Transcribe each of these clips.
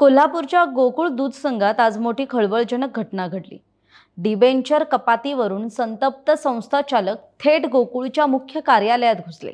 कोल्हापूरच्या गोकुळ दूध संघात आज मोठी खळबळजनक घटना घडली। डिबेंचर कपातीवरून संतप्त संस्था चालक थेट गोकुळच्या मुख्य कार्यालयात घुसले।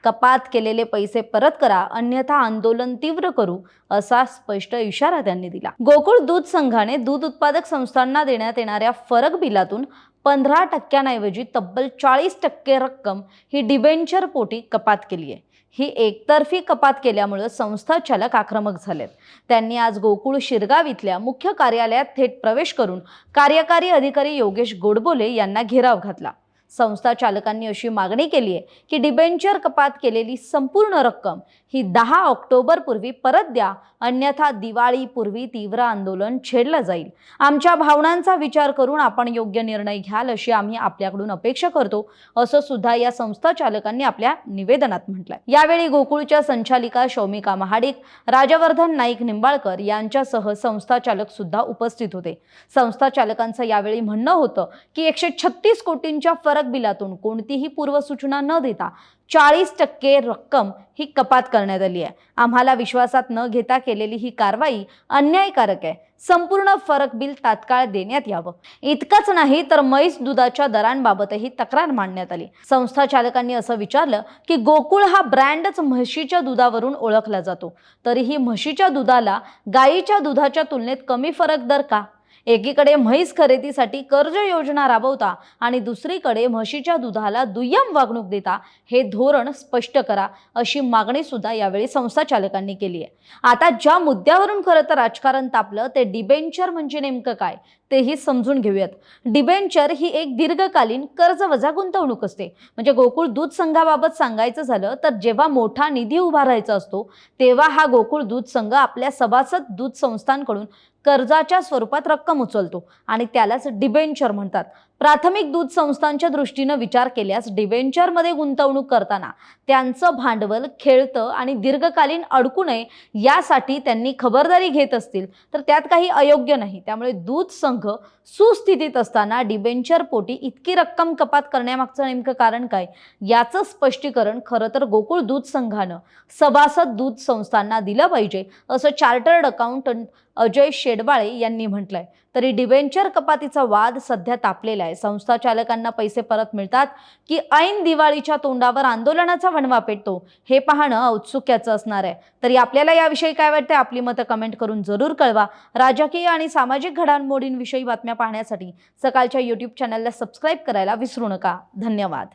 कपात केलेले पैसे परत करा, अन्यथा आंदोलन तीव्र करू, असा स्पष्ट इशारा त्यांनी दिला। गोकुळ दूध संघाने दूध उत्पादक संस्थांना देण्यात येणाऱ्या फरक बिलातून 15% तब्बल 40% रक्कम ही डिबेंचर पोटी कपात केली आहे। ही एकतर्फी कपात केल्यामुळे संस्था चालक आक्रमक झालेत। त्यांनी आज गोकुळ शिरगाव इथल्या मुख्य कार्यालयात थेट प्रवेश करून कार्यकारी अधिकारी योगेश गोडबोले यांना घेराव घातला। संस्था चालकांनी अशी मागणी केली आहे की डिबेंचर कपात केलेली संपूर्ण रक्कम ही 10 ऑक्टोबर पूर्वी परत द्या, अन्यथा दिवाळी पूर्वी तीव्र आंदोलन छेडलं जाईल। आमच्या भावनांचा विचार करून आपण योग्य निर्णय घ्याल अशी आम्ही आपल्याकडून अपेक्षा करतो, असं सुद्धा या संस्था चालकांनी आपल्या निवेदनात म्हटलंय। यावेळी गोकुळच्या संचालिका शौमिका महाडिक, राजवर्धन नाईक निंबाळकर यांच्यासह संस्था चालक सुद्धा उपस्थित होते। संस्था चालकांचं यावेळी म्हणणं होतं की 136 कोटींच्या फरक बिलातून कोणतीही पूर्वसूचना न देता 40% रक्कम ही कपात करण्यात आली आहे। आम्हाला विश्वासात न घेता केलेली ही कारवाई अन्यायकारक आहे। संपूर्ण फरक बिल तात्काळ देण्यात यावं। इतकंच नाही तर म्हैस दुधाच्या दरांबाबतही तक्रार मांडण्यात आली। संस्था चालकांनी असं विचारलं की गोकुळ हा ब्रँडच म्हशीच्या दुधावरून ओळखला जातो, तरीही म्हशीच्या दुधाला गायीच्या दुधाच्या तुलनेत कमी फरक दर का? एकीकडे म्हैस खरेदीसाठी कर्ज योजना राबवता आणि दुसरीकडे म्हशीच्या दुधाला दुय्यम वागणूक देता, हे धोरण स्पष्ट करा, अशी मागणी सुद्धा यावेळी संस्था चालकांनी केली आहे। आता ज्या मुद्द्यावरून खरं तर राजकारण तापलं ते डिबेंचर म्हणजे नेमकं काय तेही समजून घेऊयात। डिबेंचर ही एक दीर्घकालीन कर्ज वजा गुंतवणूक असते। म्हणजे गोकुळ दूध संघाबाबत सांगायचं झालं तर जेव्हा मोठा निधी उभारायचा असतो तेव्हा हा गोकुळ दूध संघ आपल्या सभासद दूध संस्थांकडून कर्जाच्या स्वरूपात रक्कम उचलतो आणि त्यालाच डिबेंचर म्हणतात। प्राथमिक दूध संस्थांच्या दृष्टीने विचार केल्यास डिबेंचरमध्ये गुंतवणूक करताना त्यांचं भांडवल खेळतं आणि दीर्घकालीन अडकू नये यासाठी त्यांनी खबरदारी घेत असतील तर त्यात काही अयोग्य नाही। त्यामुळे दूध संघ सुस्थितीत असताना डिबेंचर पोटी इतकी रक्कम कपात करण्यामागचं नेमकं कारण काय याचं स्पष्टीकरण खरं तर गोकुळ दूध संघानं सभासद दूध संस्थांना दिलं पाहिजे, असं चार्टर्ड अकाउंटंट अजय शेडबाळे यांनी म्हटलंय। तरी डिबेंचर कपातीचा वाद सध्या तापलेला आहे। संस्था चालकांना पैसे परत मिळतात की ऐन दिवाळीच्या तोंडावर आंदोलनाचा वणवा पेटतो, हे पाहणं औत्सुक्याचं असणार आहे। तरी आपल्याला याविषयी काय वाटते? आपली मतं कमेंट करून जरूर कळवा। राजकीय आणि सामाजिक घडामोडींविषयी बातम्या पाहण्यासाठी सकाळच्या YouTube चॅनलला सबस्क्राईब करायला विसरू नका। धन्यवाद।